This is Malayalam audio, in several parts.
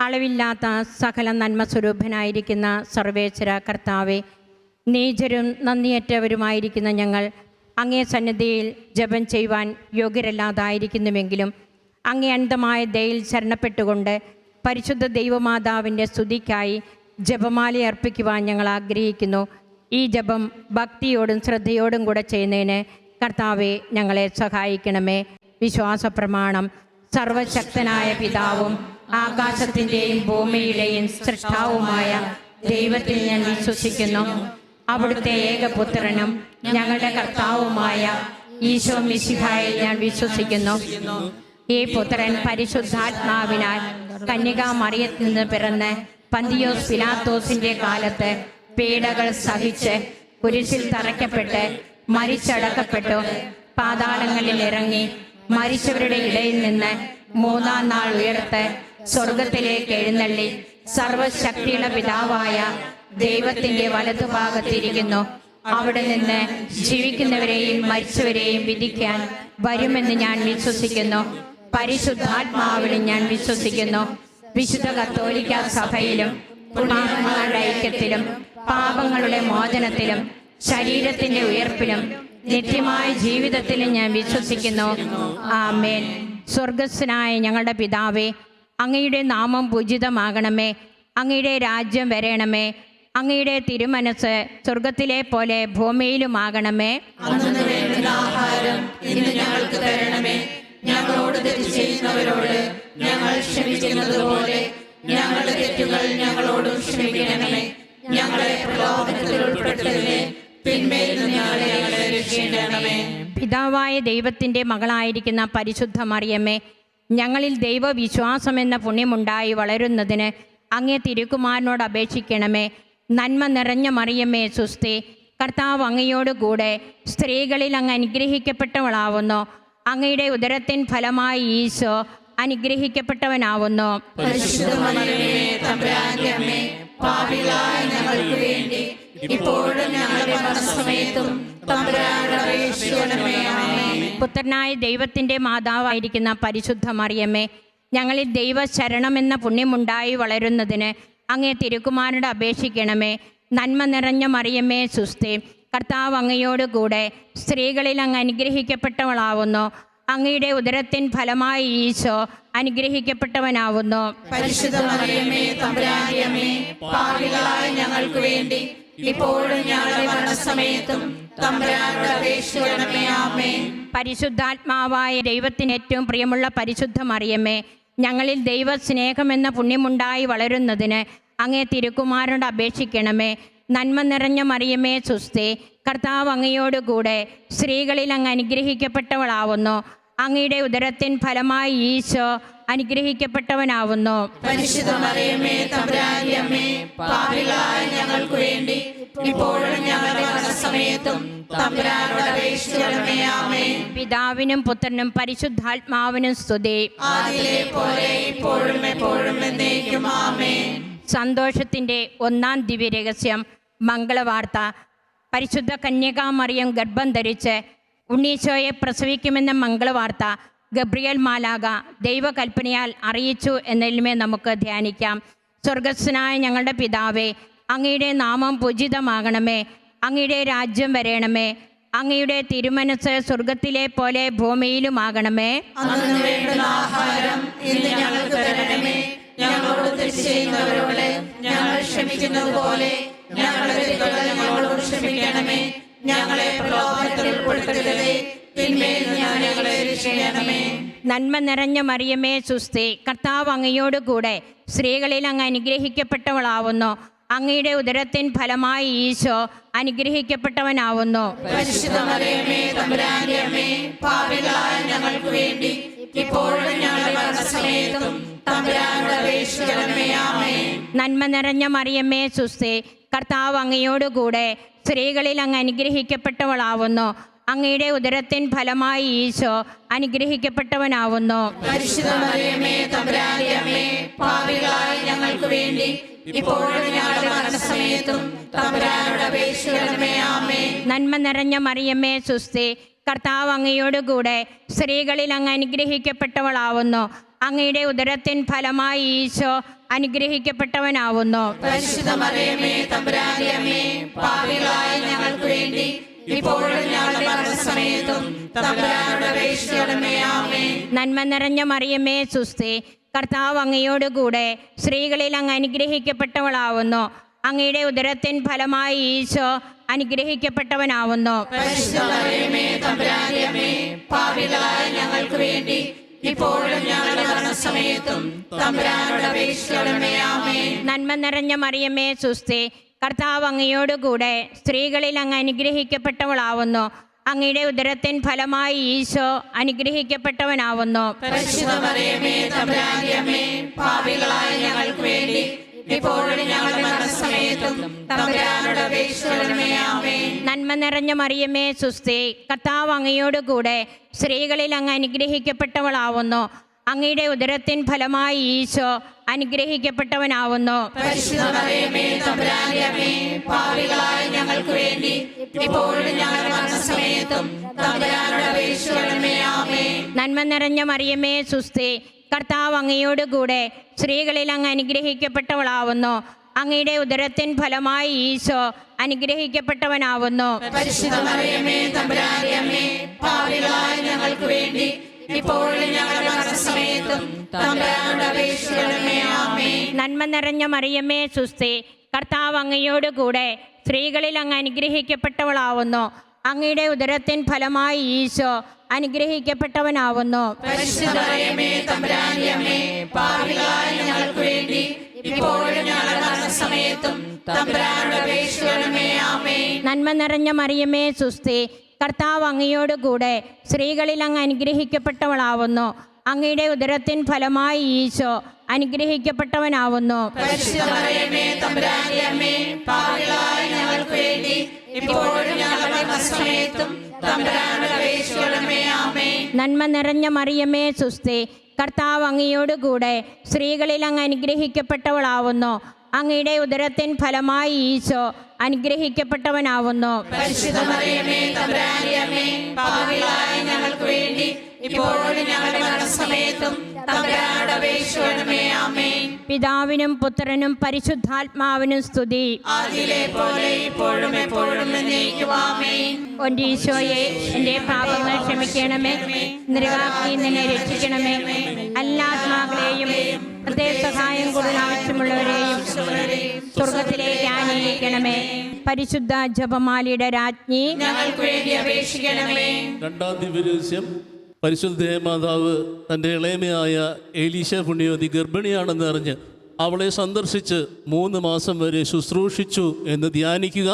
അളവില്ലാത്ത സകല നന്മ സ്വരൂപനായിരിക്കുന്ന സർവേശ്വര കർത്താവെ, നീചരും നന്ദിയറ്റവരുമായിരിക്കുന്ന ഞങ്ങൾ അങ്ങേ സന്നിധിയിൽ ജപം ചെയ്യുവാൻ യോഗ്യരല്ലാതായിരിക്കുന്നുവെങ്കിലും അങ്ങേ അനന്തമായ ദയയിൽ ശരണപ്പെട്ടുകൊണ്ട് പരിശുദ്ധ ദൈവമാതാവിൻ്റെ സ്തുതിക്കായി ജപമാല അർപ്പിക്കുവാൻ ഞങ്ങൾ ആഗ്രഹിക്കുന്നു. ഈ ജപം ഭക്തിയോടും ശ്രദ്ധയോടും കൂടെ ചെയ്യുന്നതിന് കർത്താവെ ഞങ്ങളെ സഹായിക്കണമേ. വിശ്വാസ പ്രമാണം. സർവശക്തനായ പിതാവും ആകാശത്തിൻ്റെയും ഭൂമിയുടെയും സൃഷ്ടാവുമായ ദൈവത്തിൽ ഞാൻ വിശ്വസിക്കുന്നു. അവിടുത്തെ ഏകപുത്രനും ഞങ്ങളുടെ കർത്താവുമായ ഈശോ മിശിഹായിൽ ഞാൻ വിശ്വസിക്കുന്നു. ഈ പുത്രൻ പരിശുദ്ധാത്മാവിനാൽ കന്യകാ മറിയത്തിൽ നിന്ന് പിറന്ന് പന്തിയോസ് പിലാത്തോസിന്റെ കാലത്ത് പീഡകൾ സഹിച്ച് കുരിശിൽ തറയ്ക്കപ്പെട്ട് മരിച്ചടക്കപ്പെട്ടു, പാതാളങ്ങളിൽ ഇറങ്ങി മരിച്ചവരുടെ ഇടയിൽ നിന്ന് മൂന്നാം നാൾ ഉയർത്ത് സ്വർഗത്തിലേക്ക് എഴുന്നള്ളി സർവശക്തിയുള്ള പിതാവായ ദൈവത്തിന്റെ വലതുഭാഗത്തിരിക്കുന്നു. അവിടെ നിന്ന് ജീവിക്കുന്നവരെയും മരിച്ചവരെയും വിധിക്കാൻ വരുമെന്ന് ഞാൻ വിശ്വസിക്കുന്നു. പരിശുദ്ധാത്മാവിലും ഞാൻ വിശ്വസിക്കുന്നു. വിശുദ്ധ കത്തോലിക്ക സഭയിലും പുണ്യാത്മാക്കളുടെ ഐക്യത്തിലും പാപങ്ങളുടെ മോചനത്തിലും ശരീരത്തിന്റെ ഉയർപ്പിലും നിത്യമായ ജീവിതത്തിലും ഞാൻ വിശ്വസിക്കുന്നു. ആമേൻ. സ്വർഗസ്ഥനായ ഞങ്ങളുടെ പിതാവേ, അങ്ങയുടെ നാമം പൂജിതമാകണമേ. അങ്ങയുടെ രാജ്യം വരണമേ. അങ്ങയുടെ തിരുമനസ് സ്വർഗത്തിലെ പോലെ ഭൂമിയിലുമാകണമേ. അന്നു വേണ്ടുന്ന ആഹാരം ഇന്ന് ഞങ്ങൾക്ക് തരണമേ. ഞങ്ങളോട് തെറ്റ് ചെയ്യുന്നവരോട് ഞങ്ങൾ ക്ഷമിക്കുന്നത് പോലെ ഞങ്ങളുടെ തെറ്റുകൾ ഞങ്ങളോടും ക്ഷമിക്കണമേ. ഞങ്ങളെ പ്രലോഭനത്തിൽ ഉൾപ്പെടുത്തരുതേ, തിന്മയിൽ നിന്ന് ഞങ്ങളെ രക്ഷിക്കണമേ. പിതാവായ ദൈവത്തിൻ്റെ മകളായിരിക്കുന്ന പരിശുദ്ധ മറിയമ്മേ, ഞങ്ങളിൽ ദൈവവിശ്വാസമെന്ന പുണ്യമുണ്ടായി വളരുന്നതിന് അങ്ങേ തിരുക്കുമാരനോട് അപേക്ഷിക്കണമേ. നന്മ നിറഞ്ഞ മറിയമ്മേ സുസ്തി, കർത്താവ് അങ്ങയോടുകൂടെ സ്ത്രീകളിൽ അങ്ങ് അനുഗ്രഹിക്കപ്പെട്ടവളാവുന്നു. അങ്ങയുടെ ഉദരത്തിൻ ഫലമായി ഈശോ അനുഗ്രഹിക്കപ്പെട്ടവനാവുന്നു. പരിശുദ്ധ മറിയമേ, തമ്പുരാന്റെ അമ്മേ, പാപികളായ ഞങ്ങൾക്ക് വേണ്ടി ഇപ്പോഴും ഞങ്ങളുടെ മരണസമയത്തും തമ്പുരാനോട് അപേക്ഷിക്കണമേ. ആമേൻ. പുത്രനായ ദൈവത്തിൻ്റെ മാതാവായിരിക്കുന്ന പരിശുദ്ധ മറിയമ്മേ, ഞങ്ങളിൽ ദൈവശരണമെന്ന പുണ്യമുണ്ടായി വളരുന്നതിന് അങ്ങേ തിരുക്കുമാരനോട് അപേക്ഷിക്കണമേ. നന്മ നിറഞ്ഞ മറിയമ്മേ സുസ്തി, കർത്താവ് അങ്ങയോടുകൂടെ സ്ത്രീകളിൽ അങ്ങ് അനുഗ്രഹിക്കപ്പെട്ടവളാവുന്നു. അങ്ങയുടെ ഉദരത്തിൻ ഫലമായി ഈശോ അനുഗ്രഹിക്കപ്പെട്ടവനാവുന്നു. പരിശുദ്ധ മറിയമേ, തമ്പുരാന്റെ അമ്മേ, പാപികളായ ഞങ്ങൾക്ക് വേണ്ടി ഇപ്പോഴും ഞങ്ങളുടെ മരണസമയത്തും തമ്പുരാനോട് അപേക്ഷിക്കണമേ. ആമേൻ. പരിശുദ്ധാത്മാവായ ദൈവത്തിന് ഏറ്റവും പ്രിയമുള്ള പരിശുദ്ധ മറിയമ്മേ, ഞങ്ങളിൽ ദൈവസ്നേഹമെന്ന പുണ്യമുണ്ടായി വളരുന്നതിന് അങ്ങേ തിരുക്കുമാരനോട് അപേക്ഷിക്കണമേ. നന്മ നിറഞ്ഞ മറിയമ്മേ സുസ്തി, കർത്താവ് അങ്ങയോടുകൂടെ സ്ത്രീകളിൽ അങ്ങ് അനുഗ്രഹിക്കപ്പെട്ടവളാവുന്നു. അങ്ങയുടെ ഉദരത്തിൻ ഫലമായി ഈശോ അനുഗ്രഹിക്കപ്പെട്ടവനാവുന്നു. പരിശുദ്ധ മറിയമേ, തമ്പുരാന്റെ അമ്മേ, പാപികളായ ഞങ്ങൾക്ക് വേണ്ടി ഇപ്പോഴും ഞങ്ങളുടെ മരണസമയത്തും തമ്പുരാനോട് അപേക്ഷിക്കണമേ. ആമേൻ. പിതാവിനും പുത്രനും പരിശുദ്ധാത്മാവിനും സ്തുതി. ആദിയിലെ പോലെ ഇപ്പോഴും എപ്പോഴും എന്നേക്കും. ആമേൻ. സന്തോഷത്തിൻ്റെ ഒന്നാം ദിവ്യരഹസ്യം മംഗളവാർത്ത. പരിശുദ്ധ കന്യകാ മറിയം ഗർഭം ധരിച്ച് ഉണ്ണീശോയെ പ്രസവിക്കുമെന്ന മംഗളവാർത്ത ഗബ്രിയേൽ മാലാഖ ദൈവകൽപ്പനയാൽ അറിയിച്ചു എന്നതിലുമേ നമുക്ക് ധ്യാനിക്കാം. സ്വർഗസ്ഥനായ ഞങ്ങളുടെ പിതാവേ, അങ്ങയുടെ നാമം പൂജിതമാകണമേ. അങ്ങയുടെ രാജ്യം വരണമേ. അങ്ങയുടെ തിരുമനസ് സ്വർഗത്തിലെ പോലെ ഭൂമിയിലുമാകണമേ. അന്നു വേണ്ടുന്ന ആഹാരം ഇന്ന് ഞങ്ങൾക്ക് തരണമേ. ഞങ്ങളോട് തെറ്റ് ചെയ്യുന്നവരോട് ഞങ്ങൾ ക്ഷമിക്കുന്നത് പോലെ ഞങ്ങളുടെ തെറ്റുകൾ ഞങ്ങളോട് ക്ഷമിക്കണമേ. ഞങ്ങളെ പ്രലോഭനത്തിൽ ഉൾപ്പെടുത്തരുതേ, തിന്മയിൽ നിന്ന് ഞങ്ങളെ രക്ഷിക്കണമേ. നന്മ നിറഞ്ഞ മറിയമേ സുസ്തി, കർത്താവ് അങ്ങയോടുകൂടെ സ്ത്രീകളിൽ അങ്ങ് അനുഗ്രഹിക്കപ്പെട്ടവളാവുന്നു. അങ്ങയുടെ ഉദരത്തിൻ ഫലമായി ഈശോ അനുഗ്രഹിക്കപ്പെട്ടവനാവുന്നു. പരിശുദ്ധ മറിയമേ, തമ്പുരാന്റെ അമ്മേ, പാപികളായ ഞങ്ങൾക്ക് വേണ്ടി ഇപ്പോഴും ഞങ്ങളുടെ മരണസമയത്തും തമ്പുരാനോട് അപേക്ഷിക്കണമേ. ആമേൻ. നന്മ നിറഞ്ഞ മറിയമ്മേ സുസ്തി, കർത്താവ് അങ്ങയോടുകൂടെ സ്ത്രീകളിൽ അങ്ങ് അനുഗ്രഹിക്കപ്പെട്ടവളാവുന്നു. അങ്ങയുടെ ഉദരത്തിൻ ഫലമായി ഈശോ അനുഗ്രഹിക്കപ്പെട്ടവനാവുന്നു. പരിശുദ്ധ മറിയമേ, തമ്പുരാന്റെ അമ്മേ, പാപികളായ ഞങ്ങൾക്ക് വേണ്ടി ഇപ്പോഴും ഞങ്ങളുടെ മരണസമയത്തും തമ്പുരാനോട് അപേക്ഷിക്കണമേ. ആമേൻ. നന്മ നിറഞ്ഞ മറിയമ്മേ സുസ്തി, കർത്താവ് അങ്ങയോടുകൂടെ സ്ത്രീകളിൽ അങ്ങ് അനുഗ്രഹിക്കപ്പെട്ടവളാവുന്നു. അങ്ങയുടെ ഉദരത്തിൻ ഫലമായി ഈശോ അനുഗ്രഹിക്കപ്പെട്ടവനാവുന്നു. പരിശുദ്ധ മറിയമേ തമ്പുരാന്റെ അമ്മേ, പാപികളായ ഞങ്ങൾക്ക് വേണ്ടി ഇപ്പോഴും ഞങ്ങളുടെ മരണസമയത്തും തമ്പുരാനോട് അപേക്ഷിക്കണമേ. ആമേൻ. നന്മ നിറഞ്ഞ മറിയമേ സുസ്തി, കർത്താവ് അങ്ങയോടുകൂടെ സ്ത്രീകളിൽ അങ്ങ് അനുഗ്രഹിക്കപ്പെട്ടവളാവുന്നു. അങ്ങയുടെ ഉദരത്തിൻ ഫലമായി ഈശോ അനുഗ്രഹിക്കപ്പെട്ടവനാവുന്നു. പരിശുദ്ധ മറിയമേ തമ്പുരാന്റെ അമ്മേ, പാപികളായ ഞങ്ങൾക്ക് വേണ്ടി ഇപ്പോഴും ഞങ്ങളുടെ മരണസമയത്തും തമ്പുരാനോട് അപേക്ഷിക്കണമേ. ആമേൻ. നന്മ നിറഞ്ഞ മറിയമേ സുസ്തി, കർത്താവ് അങ്ങയോടുകൂടെ സ്ത്രീകളിൽ അങ്ങ് അനുഗ്രഹിക്കപ്പെട്ടവളാവുന്നു. അങ്ങയുടെ ഉദരത്തിൻ ഫലമായി ഈശോ അനുഗ്രഹിക്കപ്പെട്ടവനാവുന്നു. പരിശുദ്ധ മറിയമേ തമ്പുരാന്റെ അമ്മേ, പാപികളായ ഞങ്ങൾക്ക് വേണ്ടി ഇപ്പോഴും ഞങ്ങളുടെ മരണസമയത്തും തമ്പുരാനോട് അപേക്ഷിക്കണമേ. ആമേൻ. നന്മ നിറഞ്ഞ മറിയമേ സുസ്തി, കർത്താവ് അങ്ങയോടുകൂടെ സ്ത്രീകളിൽ അങ്ങ് അനുഗ്രഹിക്കപ്പെട്ടവളാവുന്നു. അങ്ങയുടെ ഉദരത്തിൻ ഫലമായി ഈശോ അനുഗ്രഹിക്കപ്പെട്ടവനാവുന്നു. പരിശുദ്ധ മറിയമേ തമ്പുരാന്റെ അമ്മേ, പാപികളായ ഞങ്ങൾക്ക് വേണ്ടി ഇപ്പോഴും ഞങ്ങളുടെ മരണസമയത്തും തമ്പുരാനോട് അപേക്ഷിക്കണമേ. ആമേൻ. നന്മ നിറഞ്ഞ മറിയമേ സുസ്തി, കർത്താവ് അങ്ങയോടുകൂടെ സ്ത്രീകളിൽ അങ്ങ് അനുഗ്രഹിക്കപ്പെട്ടവളാവുന്നു. അങ്ങയുടെ ഉദരത്തിൻ ഫലമായി ഈശോ അനുഗ്രഹിക്കപ്പെട്ടവനാവുന്നു. പരിശുദ്ധ മറിയമേ തമ്പുരാന്റെ അമ്മേ, പാപികളായ ഞങ്ങൾക്ക് വേണ്ടി ഇപ്പോഴും ഞങ്ങളുടെ മരണസമയത്തും തമ്പുരാനോട് അപേക്ഷിക്കണമേ. ആമേൻ. നന്മ നിറഞ്ഞ മറിയമേ സുസ്തി, കർത്താവ് അങ്ങയോടുകൂടെ സ്ത്രീകളിൽ അങ്ങ് അനുഗ്രഹിക്കപ്പെട്ടവളാവുന്നു. അങ്ങയുടെ ഉദരത്തിൻ ഫലമായി ഈശോ അനുഗ്രഹിക്കപ്പെട്ടവനാവുന്നു. പരിശുദ്ധ മറിയമേ തമ്പുരാന്റെ അമ്മേ, പാപികളായ ഞങ്ങൾക്ക് വേണ്ടി ഇപ്പോഴും ഞങ്ങളുടെ മരണസമയത്തും തമ്പുരാനോട് അപേക്ഷിക്കണമേ. ആമേൻ. നന്മ നിറഞ്ഞ മറിയമേ സുസ്തി, കർത്താവ് അങ്ങയോടുകൂടെ സ്ത്രീകളിൽ അങ്ങ് അനുഗ്രഹിക്കപ്പെട്ടവളാവുന്നു. അങ്ങയുടെ ഉദരത്തിൻ ഫലമായി ഈശോ അനുഗ്രഹിക്കപ്പെട്ടവനാവുന്നു. പരിശുദ്ധ മറിയമേ തമ്പുരാന്റെ അമ്മേ, പാപികളായ ഞങ്ങൾക്ക് വേണ്ടി ഇപ്പോഴും ഞങ്ങളുടെ മരണസമയത്തും തമ്പുരാനോട് അപേക്ഷിക്കണമേ. ആമേൻ. നന്മ നിറഞ്ഞ മറിയമേ സുസ്തി, കർത്താവ് അങ്ങയോടുകൂടെ സ്ത്രീകളിൽ അങ്ങ് അനുഗ്രഹിക്കപ്പെട്ടവളാവുന്നു. അങ്ങയുടെ ഉദരത്തിൻ ഫലമായി ഈശോ അനുഗ്രഹിക്കപ്പെട്ടവനാവുന്നു. പരിശുദ്ധ മറിയമേ തമ്പുരാന്റെ അമ്മേ, പാപികളായ ഞങ്ങൾക്ക് വേണ്ടി ഇപ്പോഴും ഞങ്ങളുടെ മരണസമയത്തും തമ്പുരാനോട് അപേക്ഷിക്കണമേ. ആമേൻ. പിതാവിനും പുത്രനും പരിശുദ്ധാത്മാവിനും സ്തുതി. ആദിയിലെ പോലെ ഇപ്പോഴും എപ്പോഴും എന്നേക്കും. ആമേൻ. എൻ്റെ ഈശോയെ, എൻ്റെ പാപങ്ങൾ ക്ഷമിക്കണമേ. നിരവാക്കി നിന്നെ രക്ഷിക്കണമേ. എല്ലാ ആത്മാക്കളെയും ഹൃദയ സഹായം കൂടുതൽ ആവശ്യമുള്ളവരെയും സ്വർഗത്തിലേക്ക് ആനയിക്കണമേ. പരിശുദ്ധ ജപമാലയുടെ രാജ്ഞി, ഞങ്ങൾക്ക് വേണ്ടി അപേക്ഷിക്കണമേ. രണ്ടാം ദിവ്യരഹസ്യം, പരിശുദ്ധ മാതാവ് തൻ്റെ ഇളയമയായ എലീശ പുണ്യവതി ഗർഭിണിയാണെന്ന് അറിഞ്ഞ് അവളെ സന്ദർശിച്ച് 3 മാസം വരെ ശുശ്രൂഷിച്ചു എന്ന് ധ്യാനിക്കുക.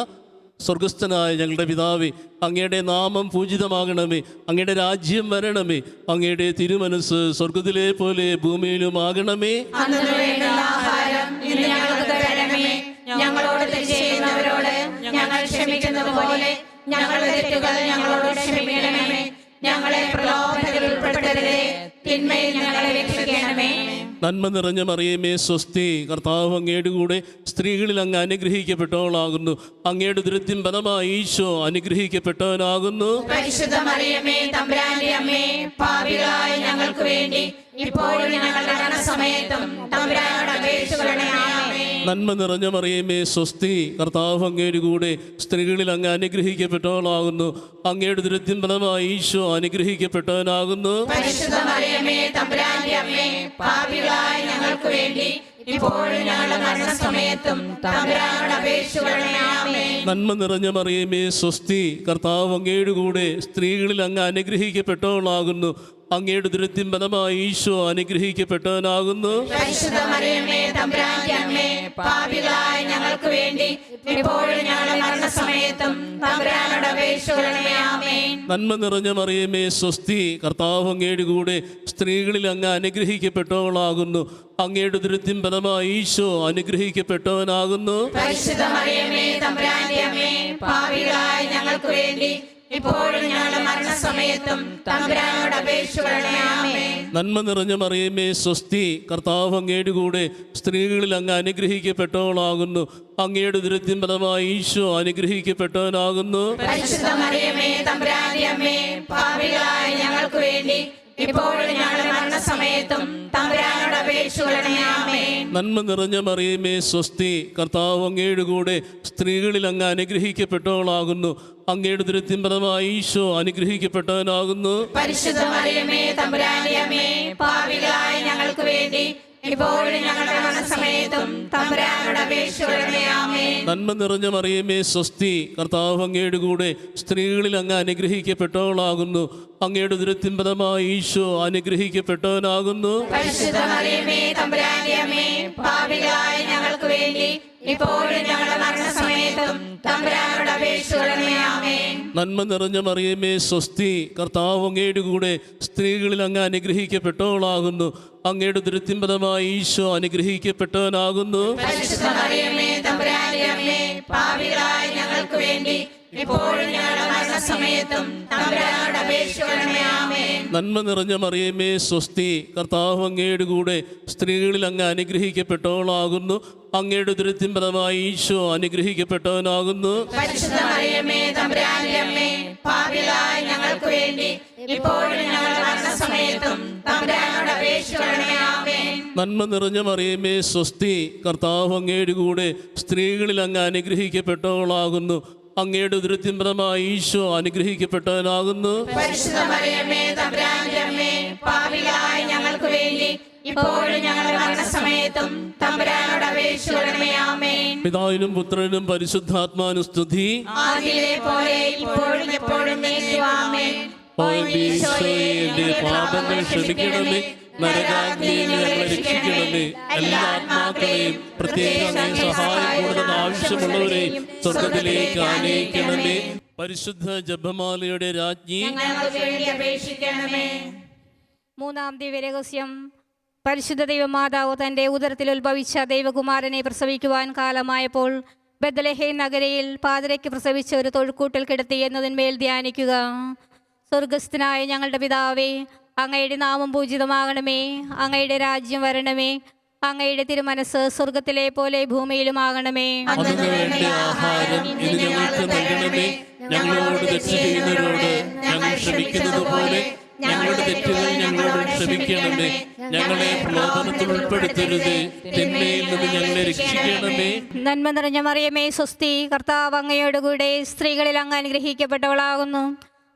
സ്വർഗസ്ഥനായ ഞങ്ങളുടെ പിതാവേ, അങ്ങയുടെ നാമം പൂജിതമാകണമേ. അങ്ങയുടെ രാജ്യം വരണമേ. അങ്ങയുടെ തിരുമനസ് സ്വർഗത്തിലെ പോലെ ഭൂമിയിലുമാകണമേ. അന്നു വേണ്ടുന്ന ആഹാരം ഇന്ന് ഞങ്ങൾക്ക് തരണമേ. ഞങ്ങളോട് തെറ്റ് ചെയ്യുന്നവരോട് ഞങ്ങൾ ക്ഷമിക്കുന്നത് പോലെ ഞങ്ങളുടെ തെറ്റുകൾ ഞങ്ങളോട് ക്ഷമിക്കണമേ. ഞങ്ങളെ പ്രലോഭനത്തിൽ ഉൾപ്പെടുത്തരുതേ, തിന്മയിൽ ഞങ്ങളെ രക്ഷിക്കണമേ. നന്മ നിറഞ്ഞ മറിയമേ സ്വസ്തി, കർത്താവ് അങ്ങയുടെ കൂടെ സ്ത്രീകളിൽ അങ്ങ് അനുഗ്രഹിക്കപ്പെട്ടവളാകുന്നു. അങ്ങയുടെ ഉദരത്തിൻ ഫലമായി ഈശോ അനുഗ്രഹിക്കപ്പെട്ടവനാകുന്നു. പരിശുദ്ധ മറിയമേ തമ്പുരാന്റെ അമ്മേ, പാപികളായ ഞങ്ങൾക്ക് വേണ്ടി ഇപ്പോഴും ഞങ്ങളുടെ മരണസമയത്തും തമ്പുരാനോട് അപേക്ഷിക്കണമേ. ആമേൻ. നന്മ നിറഞ്ഞ മറിയമേ സ്വസ്തി, കർത്താവ് അങ്ങയുടെ കൂടെ സ്ത്രീകളിൽ അങ്ങ് അനുഗ്രഹിക്കപ്പെട്ടവളാകുന്നു. അങ്ങയുടെ ഉദരത്തിൻ ഫലമായി ഈശോ അനുഗ്രഹിക്കപ്പെട്ടവനാകുന്നു. പരിശുദ്ധ മറിയമേ തമ്പുരാന്റെ അമ്മേ, പാപികളായ ഞങ്ങൾക്ക് വേണ്ടി ഇപ്പോഴും ഞങ്ങളുടെ മരണസമയത്തും തമ്പുരാനോട് അപേക്ഷിക്കണമേ. ആമേൻ. നന്മ നിറഞ്ഞ മറിയമേ സ്വസ്തി, കർത്താവ് അങ്ങയുടെ കൂടെ സ്ത്രീകളിൽ അങ്ങ് അനുഗ്രഹിക്കപ്പെട്ടവളാകുന്നു. അങ്ങയുടെ ഉദരത്തിൻ ഫലമായി ഈശോ അനുഗ്രഹിക്കപ്പെട്ടവനാകുന്നു. പരിശുദ്ധ മറിയമേ തമ്പുരാന്റെ അമ്മേ, പാപികളായ ഞങ്ങൾക്ക് വേണ്ടി ഇപ്പോഴും ഞങ്ങളുടെ മരണസമയത്തും തമ്പുരാനോട് അപേക്ഷിക്കണമേ. ആമേൻ. നന്മ നിറഞ്ഞ മറിയമേ സ്വസ്തി, കർത്താവ് അങ്ങയുടെ കൂടെ സ്ത്രീകളിൽ അങ്ങ് അനുഗ്രഹിക്കപ്പെട്ടവളാകുന്നു. അങ്ങയുടെ ഉദരത്തിൻ ഫലമായി ഈശോ അനുഗ്രഹിക്കപ്പെട്ടവനാകുന്നു. പരിശുദ്ധ മറിയമേ തമ്പുരാന്റെ അമ്മേ, പാപികളായ ഞങ്ങൾക്ക് വേണ്ടി ഇപ്പോഴും ഞങ്ങളുടെ മരണസമയത്തും തമ്പുരാനോട് അപേക്ഷിക്കണമേ. ആമേൻ. നന്മ നിറഞ്ഞ മറിയമേ സ്വസ്തി, കർത്താവ് അങ്ങയുടെ കൂടെ സ്ത്രീകളിൽ അങ്ങ് അനുഗ്രഹിക്കപ്പെട്ടവളാകുന്നു. അങ്ങയുടെ ഉദരത്തിൻ ഫലമായി ഈശോ അനുഗ്രഹിക്കപ്പെട്ടവനാകുന്നു. പരിശുദ്ധ മറിയമേ തമ്പുരാന്റെ അമ്മേ, പാപികളായ ഞങ്ങൾക്ക് വേണ്ടി ഇപ്പോഴും ഞങ്ങളുടെ മരണസമയത്തും തമ്പുരാനോട് അപേക്ഷിച്ചുകൊള്ളണമേ. ആമേൻ. നന്മ നിറഞ്ഞ മറിയമേ സ്വസ്തി, കർത്താവ് അങ്ങയുടെ കൂടെ സ്ത്രീകളിൽ അങ്ങ് അനുഗ്രഹിക്കപ്പെട്ടവളാകുന്നു. അങ്ങയുടെ ദുരിതത്തിൻ ഫലമായി ഈശോ അനുഗ്രഹിക്കപ്പെട്ടവനാകുന്നു. പരിശുദ്ധ മറിയമേ തമ്പുരാന്റെ അമ്മേ, പാപികളായ ഞങ്ങൾക്ക് വേണ്ടി ഇപ്പോഴും ഞങ്ങളുടെ മരണസമയത്തും തമ്പുരാനോട് അപേക്ഷിച്ചുകൊള്ളണമേ. ആമേൻ. നന്മ നിറഞ്ഞ മറിയമേ സ്വസ്തി, കർത്താവ് അങ്ങയുടെ കൂടെ സ്ത്രീകളിൽ അങ്ങ് അനുഗ്രഹിക്കപ്പെട്ടവളാകുന്നു. അങ്ങയുടെ ദുരിതത്തിൻ ഫലമായി ഈശോ അനുഗ്രഹിക്കപ്പെട്ടവനാകുന്നു. പരിശുദ്ധ മറിയമേ തമ്പുരാന്റെ അമ്മേ, പാപികളായ ഞങ്ങൾക്ക് വേണ്ടി ഇപ്പോഴും ഞങ്ങളുടെ മരണസമയത്തും തമ്പുരാനോട് അപേക്ഷിച്ചുകൊള്ളണമേ. ആമേൻ. നന്മ നിറഞ്ഞ മറിയമേ സ്വസ്തി, കർത്താവ് അങ്ങയുടെ കൂടെ സ്ത്രീകളിൽ അങ്ങ് അനുഗ്രഹിക്കപ്പെട്ടവളാകുന്നു. അങ്ങയുടെ ദുരിതത്തിൻ ഫലമായി ഈശോ അനുഗ്രഹിക്കപ്പെട്ടവനാകുന്നു. പരിശുദ്ധ മറിയമേ തമ്പുരാന്റെ അമ്മേ, പാപികളായ ഞങ്ങൾക്ക് വേണ്ടി ഇപ്പോഴും ഞങ്ങളുടെ മരണസമയത്തും തമ്പുരാനോട് അപേക്ഷിച്ചുകൊള്ളണമേ. ആമേൻ. നന്മ നിറഞ്ഞ മറിയമേ സ്വസ്തി, കർത്താവ് അങ്ങയുടെ കൂടെ സ്ത്രീകളിൽ അങ്ങ് അനുഗ്രഹിക്കപ്പെട്ടവളാകുന്നു. അങ്ങയുടെ ദുരിതത്തിൻ ഫലമായി ഈശോ അനുഗ്രഹിക്കപ്പെട്ടവനാകുന്നു. പരിശുദ്ധ മറിയമേ തമ്പുരാന്റെ അമ്മേ, പാപികളായ ഞങ്ങൾക്ക് വേണ്ടി ഇപ്പോഴും ഞങ്ങളുടെ മരണസമയത്തും തമ്പുരാനോട് അപേക്ഷിച്ചുകൊള്ളണമേ. ആമേൻ. നന്മ നിറഞ്ഞ മറിയമേ സ്വസ്തി, കർത്താവ് അങ്ങയുടെ കൂടെ സ്ത്രീകളിൽ അങ്ങ് അനുഗ്രഹിക്കപ്പെട്ടവളാകുന്നു. അങ്ങയുടെ ദുരിതത്തിൻ ഫലമായി ഈശോ അനുഗ്രഹിക്കപ്പെട്ടവനാകുന്നു. പരിശുദ്ധ മറിയമേ തമ്പുരാന്റെ അമ്മേ, പാപികളായ ഞങ്ങൾക്ക് വേണ്ടി ഇപ്പോഴും ഞങ്ങളുടെ മരണസമയത്തും തമ്പുരാനോട് അപേക്ഷിച്ചുകൊള്ളണമേ. ആമേൻ. പിതാവിനും പുത്രനും പരിശുദ്ധാത്മാവിനും സ്തുതി. ആദിയിലെ പോലെ ഇപ്പോഴും എപ്പോഴും എന്നേക്കും. ആമേൻ. ഓ ഈശോയെ, എന്റെ പാപങ്ങൾ ക്ഷമിക്കണമേ, നരകാഗ്നിയിൽ ഞങ്ങളെ രക്ഷിക്കണമേ. എല്ലാ ആത്മാക്കളെയും പ്രത്യേകം അങ്ങേ സഹായം കൂടുതൽ ആവശ്യമുള്ളവരെയും സ്വർഗത്തിലേക്ക് ആനയിക്കണമേ. പരിശുദ്ധ ജപമാലയുടെ രാജ്ഞി, ഞങ്ങൾക്ക് വേണ്ടി അപേക്ഷിക്കണമേ. മൂന്നാം ദിവ്യരഹസ്യം. പരിശുദ്ധ ദൈവമാതാവ് തൻ്റെ ഉദരത്തിൽ ഉത്ഭവിച്ച ദൈവകുമാരനെ പ്രസവിക്കുവാൻ കാലമായപ്പോൾ ബെത്ലഹേം നഗരയിൽ പാതിരയ്ക്ക് പ്രസവിച്ച ഒരു തൊഴുക്കൂട്ടിൽ കിടത്തി എന്നതിന്മേൽ ധ്യാനിക്കുക. സ്വർഗസ്ഥനായ ഞങ്ങളുടെ പിതാവേ, അങ്ങയുടെ നാമം പൂജിതമാകണമേ. അങ്ങയുടെ രാജ്യം വരണമേ. അങ്ങയുടെ തിരുമനസ് സ്വർഗത്തിലെ പോലെ ഭൂമിയിലുമാകണമേ. അന്നു വേണ്ട ആഹാരം ഇന്ന് ഞങ്ങൾക്ക് നൽകണമേ. ഞങ്ങളോട് തെറ്റ് ചെയ്യുന്നവരോട് ഞങ്ങൾ ക്ഷമിക്കുന്നത് പോലെ ഞങ്ങളുടെ തെറ്റുകൾ ഞങ്ങളോട് ക്ഷമിക്കണമേ. ഞങ്ങളെ പ്രലോഭനത്തിൽ ഉൾപ്പെടുത്തരുത്, തിന്മയിൽ നിന്ന് ഞങ്ങളെ രക്ഷിക്കണമേ. നന്മ നിറഞ്ഞ മറിയമേ സ്വസ്തി, കർത്താവ് അങ്ങയോട് കൂടെ സ്ത്രീകളിൽ അങ്ങ് അനുഗ്രഹിക്കപ്പെട്ടവളാകുന്നു.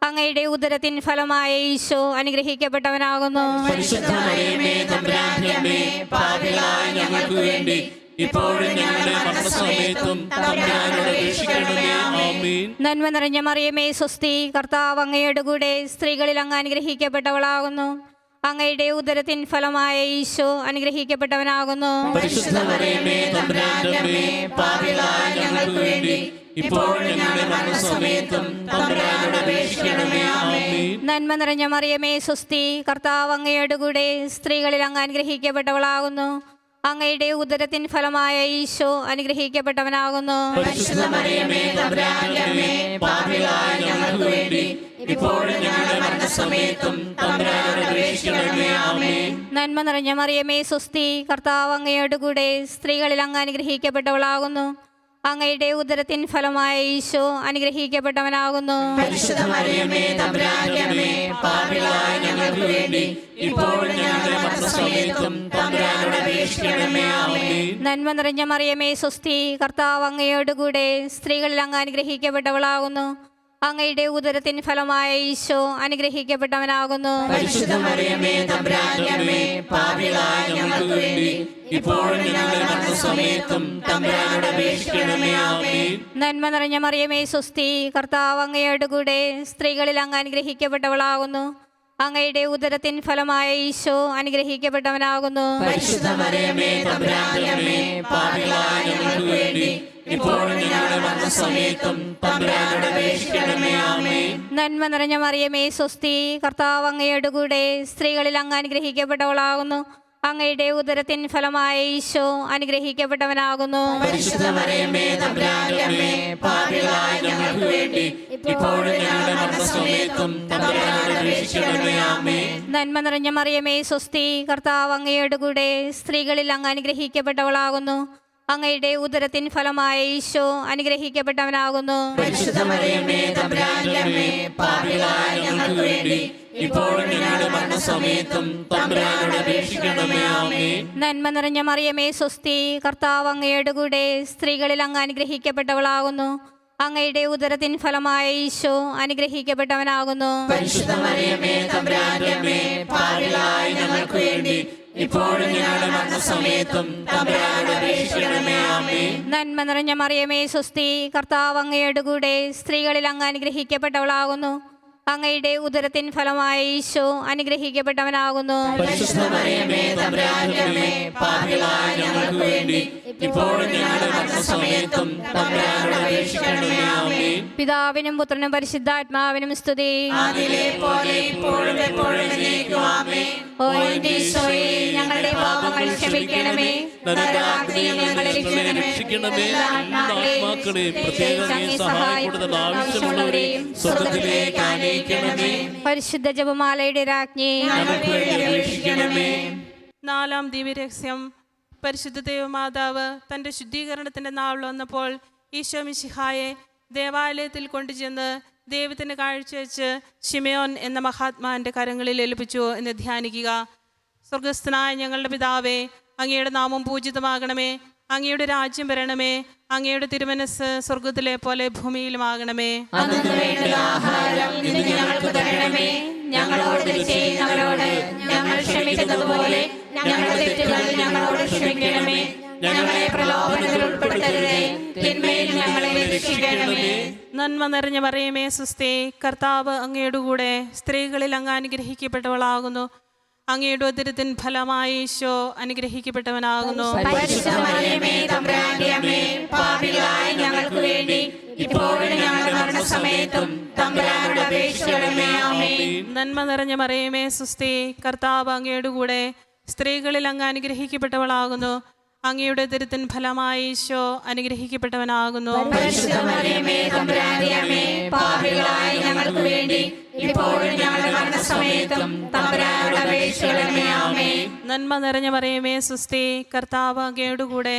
അങ്ങയുടെ ഉദരത്തിൻ ഫലമായ ഈശോ അനുഗ്രഹിക്കപ്പെട്ടവനാകുന്നു. പരിശുദ്ധ മറിയമേ തമ്പുരാന്റെ അമ്മേ, പാപികളായ ഞങ്ങൾക്ക് വേണ്ടി ഇപ്പോഴും ഞങ്ങളുടെ മരണസമയത്തും തമ്പുരാനോട് അപേക്ഷിക്കണമേ. ആമേൻ. നന്മ നിറഞ്ഞ മറിയമേ സ്വസ്തി, കർത്താവ് അങ്ങയോട് കൂടെ സ്ത്രീകളിൽ അങ്ങ് അനുഗ്രഹിക്കപ്പെട്ടവളാകുന്നു. അങ്ങയുടെ ഉദരത്തിൻ ഫലമായ ഈശോ അനുഗ്രഹിക്കപ്പെട്ടവനാകുന്നു. പരിശുദ്ധ മറിയമേ തമ്പുരാന്റെ അമ്മേ, പാപികളായ ഞങ്ങൾക്ക് വേണ്ടി ഇപ്പോഴും ഞങ്ങളുടെ മരണസമയത്തും തമ്പുരാനോട് അപേക്ഷിക്കണമേ. ആമേൻ. നന്മ നിറഞ്ഞ മറിയമേ സ്വസ്തി, കർത്താവ് അങ്ങയോട് കൂടെ സ്ത്രീകളിൽ അങ്ങ് അനുഗ്രഹിക്കപ്പെട്ടവളാകുന്നു. അങ്ങയുടെ ഉദരത്തിൻ ഫലമായ ഈശോ അനുഗ്രഹിക്കപ്പെട്ടവനാകുന്നു. പരിശുദ്ധ മറിയമേ തമ്പുരാന്റെ അമ്മേ, പാപികളായ ഞങ്ങൾക്ക് വേണ്ടി ഇപ്പോഴും ഞങ്ങളുടെ മരണസമയത്തും തമ്പുരാനോട് അപേക്ഷിക്കണമേ. ആമേൻ. നന്മ നിറഞ്ഞ മറിയമേ സ്വസ്തി, കർത്താവ് അങ്ങയോട് കൂടെ സ്ത്രീകളിൽ അങ്ങ് അനുഗ്രഹിക്കപ്പെട്ടവളാകുന്നു. അങ്ങയുടെ ഉദരത്തിൻ ഫലമായ ഈശോ അനുഗ്രഹിക്കപ്പെട്ടവനാകുന്നു. പരിശുദ്ധ മറിയമേ തമ്പുരാന്റെ അമ്മേ, പാപികളായ ഞങ്ങൾക്ക് വേണ്ടി ഇപ്പോഴും ഞങ്ങളുടെ മരണസമയത്തും തമ്പുരാനോട് അപേക്ഷിക്കണമേ. ആമേൻ. നന്മ നിറഞ്ഞ മറിയമേ സ്വസ്തി, കർത്താവ് അങ്ങയോട് കൂടെ സ്ത്രീകളിൽ അങ്ങ് അനുഗ്രഹിക്കപ്പെട്ടവളാകുന്നു. അങ്ങയുടെ ഉദരത്തിൻ ഫലമായ ഈശോ അനുഗ്രഹിക്കപ്പെട്ടവനാകുന്നു. പരിശുദ്ധ മറിയമേ തമ്പുരാന്റെ അമ്മേ, പാപികളായ ഞങ്ങൾക്ക് വേണ്ടി ഇപ്പോഴും ഞങ്ങളുടെ മരണസമയത്തും തമ്പുരാനോട് അപേക്ഷിക്കണമേ. ആമേൻ. നന്മ നിറഞ്ഞ മറിയമേ സ്വസ്തി, കർത്താവ് അങ്ങയോട് കൂടെ സ്ത്രീകളിൽ അങ്ങ് അനുഗ്രഹിക്കപ്പെട്ടവളാകുന്നു. അങ്ങയുടെ ഉദരത്തിൻ ഫലമായ ഈശോ അനുഗ്രഹിക്കപ്പെട്ടവനാകുന്നു. പരിശുദ്ധ മറിയമേ തമ്പുരാന്റെ അമ്മേ, പാപികളായ ഞങ്ങൾക്ക് വേണ്ടി ഇപ്പോഴും ഞങ്ങളുടെ മരണസമയത്തും തമ്പുരാനോട് അപേക്ഷിക്കണമേ. ആമേൻ. നന്മ നിറഞ്ഞ മറിയമേ സ്വസ്തി, കർത്താവ് അങ്ങയോട് കൂടെ സ്ത്രീകളിൽ അങ്ങ് അനുഗ്രഹിക്കപ്പെട്ടവളാകുന്നു. അങ്ങയുടെ ഉദരത്തിൻ ഫലമായ ഈശോ അനുഗ്രഹിക്കപ്പെട്ടവനാകുന്നു. പരിശുദ്ധ മറിയമേ തമ്പുരാന്റെ അമ്മേ, പാപികളായ ഞങ്ങൾക്ക് വേണ്ടി ഇപ്പോഴും ഞങ്ങളുടെ മരണസമയത്തും തമ്പുരാനോട് അപേക്ഷിക്കണമേ. ആമേൻ. നന്മ നിറഞ്ഞ മറിയമേ സ്വസ്തി, കർത്താവ് അങ്ങയോട് കൂടെ സ്ത്രീകളിൽ അങ്ങ് അനുഗ്രഹിക്കപ്പെട്ടവളാകുന്നു. അങ്ങയുടെ ഉദരത്തിൻ ഫലമായ ഈശോ അനുഗ്രഹിക്കപ്പെട്ടവനാകുന്നു. പരിശുദ്ധ മറിയമേ തമ്പുരാന്റെ അമ്മേ, പാപികളായ ഞങ്ങൾക്ക് വേണ്ടി ഇപ്പോഴും ഞങ്ങളുടെ മരണസമയത്തും തമ്പുരാനോട് അപേക്ഷിക്കണമേ. ആമേൻ. നന്മ നിറഞ്ഞ മറിയമേ സ്വസ്തി, കർത്താവ് അങ്ങയുടെ കൂടെ സ്ത്രീകളിൽ അങ്ങ് അനുഗ്രഹിക്കപ്പെട്ടവളാകുന്നു. അങ്ങയുടെ ഉദരത്തിൻ ഫലമായ ഈശോ അനുഗ്രഹിക്കപ്പെട്ടവനാകുന്നു. പരിശുദ്ധ മറിയമേ തമ്പുരാന്റെ അമ്മേ, പാപികളായ ഞങ്ങൾക്ക് വേണ്ടി ഇപ്പോഴും ഞങ്ങളുടെ മരണസമയത്തും തമ്പുരാനോട് അപേക്ഷിക്കണമേ. ആമേൻ. നന്മ നിറഞ്ഞ മറിയമേ സ്വസ്തി, കർത്താവ് അങ്ങയുടെ കൂടെ സ്ത്രീകളിൽ അങ്ങ് അനുഗ്രഹിക്കപ്പെട്ടവളാകുന്നു. അങ്ങയുടെ ഉദരത്തിൻ ഫലമായ ഈശോ അനുഗ്രഹിക്കപ്പെട്ടവനാകുന്നു. പരിശുദ്ധ മറിയമേ തമ്പുരാന്റെ അമ്മേ, പാപികളായ ഞങ്ങൾക്ക് വേണ്ടി ഇപ്പോഴും ഞങ്ങളുടെ മരണസമയത്തും തമ്പുരാനോട് അപേക്ഷിക്കണമേ. ആമേൻ. പിതാവിനും പുത്രനും പരിശുദ്ധാത്മാവിനും സ്തുതി. ആദിയിലെ പോലെ ഇപ്പോഴും എപ്പോഴും എന്നേക്കും. ആമേൻ. ഓ എന്റെ ഈശോയേ, ഞങ്ങളുടെ പാപങ്ങൾ ക്ഷമിക്കണമേ, നരകാഗ്നിയിൽ ഞങ്ങളെ രക്ഷിക്കണമേ. ആത്മാക്കളെ പ്രത്യേകം അങ്ങേ സഹായം കൂടുതൽ ആവശ്യമുള്ളവരെയും സ്വർഗ്ഗത്തിലേക്ക് ആനയിക്കണമേ. പരിശുദ്ധ ജപമാലയുടെ രാജ്ഞി, ഞങ്ങൾക്ക് വേണ്ടി അപേക്ഷിക്കണമേ. നാലാം ദിവ്യരഹസ്യം. പരിശുദ്ധ ദൈവമാതാവ് തൻ്റെ ശുദ്ധീകരണത്തിൻ്റെ നാൾ വന്നപ്പോൾ ഈശോ മിശിഹായെ ദേവാലയത്തിൽ കൊണ്ടുചെന്ന് ദൈവത്തിന് കാഴ്ചവെച്ച് ശിമയോൻ എന്ന മഹാത്മാവിൻ്റെ കരങ്ങളിൽ ഏൽപ്പിച്ചു എന്ന് ധ്യാനിക്കുക. സ്വർഗസ്ഥനായ ഞങ്ങളുടെ പിതാവേ, അങ്ങയുടെ നാമം പൂജിതമാകണമേ, അങ്ങയുടെ രാജ്യം വരണമേ, അങ്ങയുടെ തിരുമനസ് സ്വർഗത്തിലെ പോലെ ഭൂമിയിലുമാകണമേ. അന്നു വേണ്ട ആഹാരം ഇന്ന് ഞങ്ങൾക്ക് തരണമേ. ഞങ്ങളോട് തെറ്റ് ചെയ്യുന്നവരോട് ഞങ്ങൾ ക്ഷമിക്കുന്നതുപോലെ ഞങ്ങളുടെ തെറ്റുകൾ ഞങ്ങളോട് ക്ഷമിക്കണമേ. ഞങ്ങളെ പ്രലോഭനത്തിൽ ഉൾപ്പെടുത്തരുതേ, തിന്മയിൽ ഞങ്ങളെ രക്ഷിക്കണമേ. നന്മ നിറഞ്ഞ മറിയമേ സുസ്ഥേ, കർത്താവ് അങ്ങയുടെ കൂടെ സ്ത്രീകളിൽ അങ്ങ് അനുഗ്രഹിക്കപ്പെട്ടവളാകുന്നു. അങ്ങയുടെ ഉദരത്തിൻ ഫലമായി ഈശോ അനുഗ്രഹിക്കപ്പെട്ടവനാകുന്നു. പരിശുദ്ധ മറിയമേ തമ്പുരാന്റെ അമ്മേ, പാപികളായ ഞങ്ങൾക്ക് വേണ്ടി ഇപ്പോഴും ഞങ്ങളുടെ മരണസമയത്തും തമ്പുരാനോട് അപേക്ഷിക്കണമേ. ആമേൻ. നന്മ നിറഞ്ഞ മറിയമേ സുസ്ഥേ, കർത്താവ് അങ്ങയുടെ കൂടെ സ്ത്രീകളിൽ അങ്ങ് അനുഗ്രഹിക്കപ്പെട്ടവളാകുന്നു. അങ്ങയുടെ ഉദരത്തിൻ ഫലമായി ഈശോ അനുഗ്രഹിക്കപ്പെട്ടവനാകുന്നു. പരിശുദ്ധ മറിയമേ തമ്പുരാന്റെ അമ്മേ, പാപികളായ ഞങ്ങൾക്ക് വേണ്ടി ഇപ്പോഴും ഞങ്ങളുടെ മരണസമയത്തും തമ്പുരാനോട് അപേക്ഷിക്കണമേ. ആമേൻ. നന്മ നിറഞ്ഞ മറിയമേ സുസ്ഥേ, കർത്താവ് അങ്ങയുടെ കൂടെ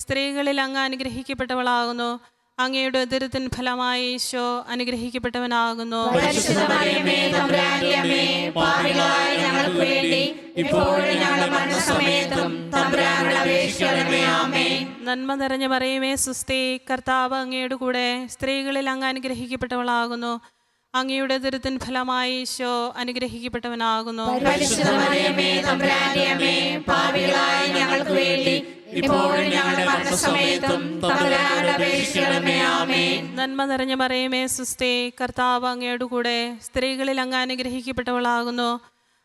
സ്ത്രീകളിൽ അങ്ങ് അനുഗ്രഹിക്കപ്പെട്ടവളാകുന്നു. അങ്ങയുടെ ഉദരത്തിൻ ഫലമായി ഈശോ അനുഗ്രഹിക്കപ്പെട്ടവനാകുന്നു. പരിശുദ്ധ മറിയമേ തമ്പുരാന്റെ അമ്മേ, പാപികളായ ഞങ്ങൾക്ക് വേണ്ടി ഇപ്പോഴും ഞങ്ങളുടെ മരണസമയത്തും തമ്പുരാനോട് അപേക്ഷിക്കണമേ. ആമേൻ. നന്മ നിറഞ്ഞ മറിയമേ സുസ്ഥേ, കർത്താവ് അങ്ങയുടെ കൂടെ സ്ത്രീകളിൽ അങ്ങ് അനുഗ്രഹിക്കപ്പെട്ടവളാകുന്നു. അങ്ങയുടെ ഉദരത്തിൻ ഫലമായി ഈശോ അനുഗ്രഹിക്കപ്പെട്ടവനാകുന്നു. പരിശുദ്ധ മറിയമേ തമ്പുരാന്റെ അമ്മേ, പാപികളായ ഞങ്ങൾക്ക് വേണ്ടി ഇപ്പോഴും ഞങ്ങളുടെ മരണസമയത്തും തമ്പുരാനോട് അപേക്ഷിക്കണമേ. ആമേൻ. നന്മ നിറഞ്ഞ മറിയമേ സുസ്ഥേ, കർത്താവ് അങ്ങയുടെ കൂടെ സ്ത്രീകളിൽ അങ്ങ് അനുഗ്രഹിക്കപ്പെട്ടവളാകുന്നു.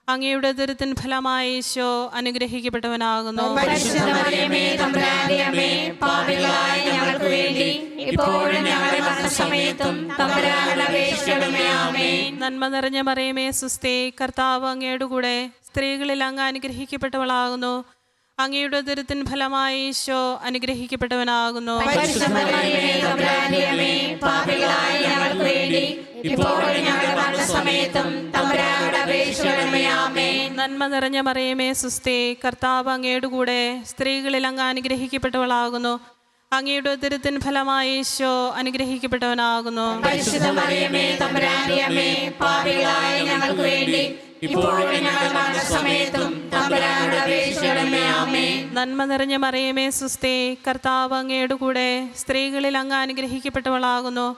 അങ്ങയുടെ ഉദരത്തിൻ ഫലമായി ഈശോ അനുഗ്രഹിക്കപ്പെട്ടവനാകുന്നു. പരിശുദ്ധ മറിയമേ തമ്പുരാന്റെ അമ്മേ, പാപികളായ ഞങ്ങൾക്ക് വേണ്ടി ഇപ്പോഴും ഞങ്ങളുടെ മരണസമയത്തും തമ്പുരാനോട് അപേക്ഷിക്കണമേ. ആമേൻ. നന്മ നിറഞ്ഞ മറിയമേ സുസ്ഥേ, കർത്താവ് അങ്ങയുടെ കൂടെ സ്ത്രീകളിൽ അങ്ങ് അനുഗ്രഹിക്കപ്പെട്ടവളാകുന്നു. അങ്ങയുടെ ഉദരത്തിൻ ഫലമായി ഈശോ അനുഗ്രഹിക്കപ്പെട്ടവനാകുന്നു. പരിശുദ്ധ മറിയമേ തമ്പുരാന്റെ അമ്മേ, പാപികളായ ഞങ്ങൾക്ക് വേണ്ടി ഇപ്പോഴും ഞങ്ങളുടെ മരണസമയത്തും തമ്പുരാനോട് അപേക്ഷിക്കണമേ. ആമേൻ. നന്മ നിറഞ്ഞ മറിയമേ സുസ്ഥേ, കർത്താവ് അങ്ങയുടെ കൂടെ സ്ത്രീകളിൽ അങ്ങ് അനുഗ്രഹിക്കപ്പെട്ടവളാകുന്നു. അങ്ങയുടെ ഉദരത്തിൻ ഫലമായി ഈശോ അനുഗ്രഹിക്കപ്പെട്ടവനാകുന്നു. പരിശുദ്ധ മറിയമേ തമ്പുരാന്റെ അമ്മേ, പാപികളായ ഞങ്ങൾക്ക് വേണ്ടി ഇപ്പോഴും ഞങ്ങളുടെ മരണസമയത്തും തമ്പുരാനോട് അപേക്ഷിക്കണമേ. ആമേൻ. നന്മ നിറഞ്ഞ മറിയമേ സുസ്ഥേ, കർത്താവ് അങ്ങയുടെ കൂടെ സ്ത്രീകളിൽ അങ്ങ് അനുഗ്രഹിക്കപ്പെട്ടവളാകുന്നു.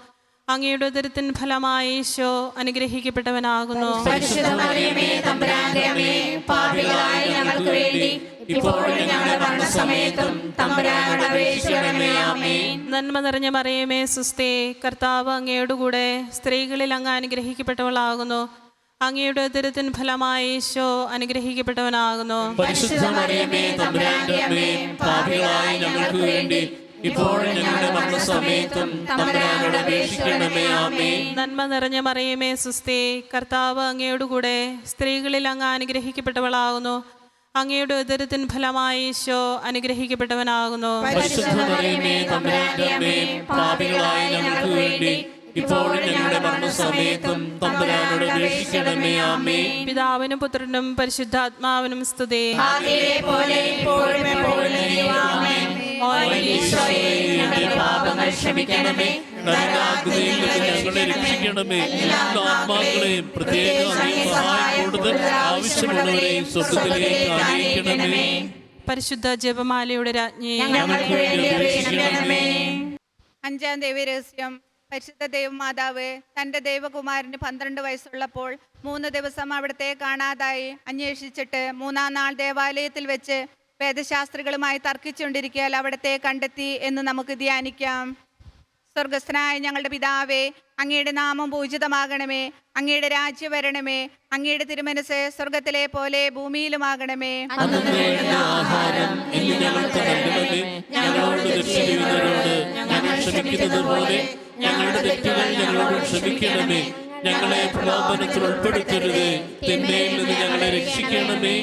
അങ്ങയുടെ ഉദരത്തിൻ ഫലമായി ഈശോ അനുഗ്രഹിക്കപ്പെട്ടവനാകുന്നു. പരിശുദ്ധ മറിയമേ തമ്പുരാന്റെ അമ്മേ, പാപികളായ ഞങ്ങൾക്ക് വേണ്ടി ഇപ്പോഴും ഞങ്ങളുടെ മരണസമയത്തും തമ്പുരാനോട് അപേക്ഷിക്കണമേ. ആമേൻ. നന്മ നിറഞ്ഞ മറിയമേ സുസ്ഥേ, കർത്താവ് അങ്ങയുടെ കൂടെ സ്ത്രീകളിൽ അങ്ങ് അനുഗ്രഹിക്കപ്പെട്ടവളാകുന്നു. അങ്ങയുടെ ഉദരത്തിൻ ഫലമായി ഈശോ അനുഗ്രഹിക്കപ്പെട്ടവനാകുന്നു. പരിശുദ്ധ മറിയമേ തമ്പുരാന്റെ അമ്മേ, പാപികളായ ഞങ്ങൾക്ക് വേണ്ടി ഇപ്പോഴും ഞങ്ങളുടെ മരണസമയത്തും തമ്പുരാനോട് അപേക്ഷിക്കണമേ. ആമേൻ. നന്മ നിറഞ്ഞ മറിയമേ സുസ്ഥേ, കർത്താവ് അങ്ങയുടെ കൂടെ സ്ത്രീകളിൽ അങ്ങ് അനുഗ്രഹിക്കപ്പെട്ടവളാകുന്നു. അങ്ങയുടെ ഉദരത്തിൻ ഫലമായി ഈശോ അനുഗ്രഹിക്കപ്പെട്ടവനാകുന്നു. പരിശുദ്ധ മറിയമേ തമ്പുരാന്റെ അമ്മേ, പാപികളായ ഞങ്ങൾക്ക് വേണ്ടി ഇപ്പോഴും ഞങ്ങളുടെ മരണസമയത്തും തമ്പുരാനോട് അപേക്ഷിക്കണമേ. ആമേൻ. പിതാവിനും പുത്രനും പരിശുദ്ധാത്മാവിനും സ്തുതി. ആദിയിലെ പോലെ ഇപ്പോഴും എപ്പോഴും എന്നേക്കും. ആമേൻ. ഓ ഈശോയെ, ഞങ്ങളുടെ പാപങ്ങൾ ക്ഷമിക്കണമേ. നരകാഗ്നിയിൽ നിന്ന് ഞങ്ങളെ രക്ഷിക്കണമേ. എല്ലാ ആത്മാക്കളെയും പ്രത്യേകം അങ്ങേ സഹായം കൂടുതൽ ആവശ്യമുള്ളവരെയും സ്വർഗ്ഗത്തിലേക്ക് ആനയിക്കണമേ. പരിശുദ്ധ ജപമാലയുടെ രാജ്ഞി, ഞങ്ങൾക്ക് വേണ്ടി അപേക്ഷിക്കണമേ. അഞ്ചാം ദൈവരഹസ്യം. പരിശുദ്ധ ദൈവമാതാവ് തൻ്റെ ദൈവകുമാരന് 12 വയസ്സുള്ളപ്പോൾ 3 ദിവസം അവിടുത്തെ കാണാതായി. അന്വേഷിച്ചിട്ട് 3-ാം നാൾ ദേവാലയത്തിൽ വെച്ച് വേദശാസ്ത്രികളുമായി തർക്കിച്ചുകൊണ്ടിരിക്കൽ അവിടുത്തെ കണ്ടെത്തി എന്ന് നമുക്ക് ധ്യാനിക്കാം. സ്വർഗസ്ഥനായ ഞങ്ങളുടെ പിതാവേ, അങ്ങയുടെ നാമം പൂജിതമാകണമേ. അങ്ങയുടെ രാജ്യം വരണമേ. അങ്ങയുടെ തിരുമനസ് സ്വർഗത്തിലെ പോലെ ഭൂമിയിലുമാകണമേ. അന്നു വേണ്ട ആഹാരം ഇന്ന് ഞങ്ങൾക്ക് നൽകണമേ. ഞങ്ങളോട് തെറ്റ് ചെയ്യുന്നവരോട് ഞങ്ങൾ ക്ഷമിക്കുന്നത് പോലെ ഞങ്ങളുടെ തെറ്റുകൾ ഞങ്ങളോട് ക്ഷമിക്കണമേ. ഞങ്ങളെ പ്രലോഭനത്തിൽ ഉൾപ്പെടുത്തരുത്, തിന്മയിൽ നിന്ന് ഞങ്ങളെ രക്ഷിക്കണമേ.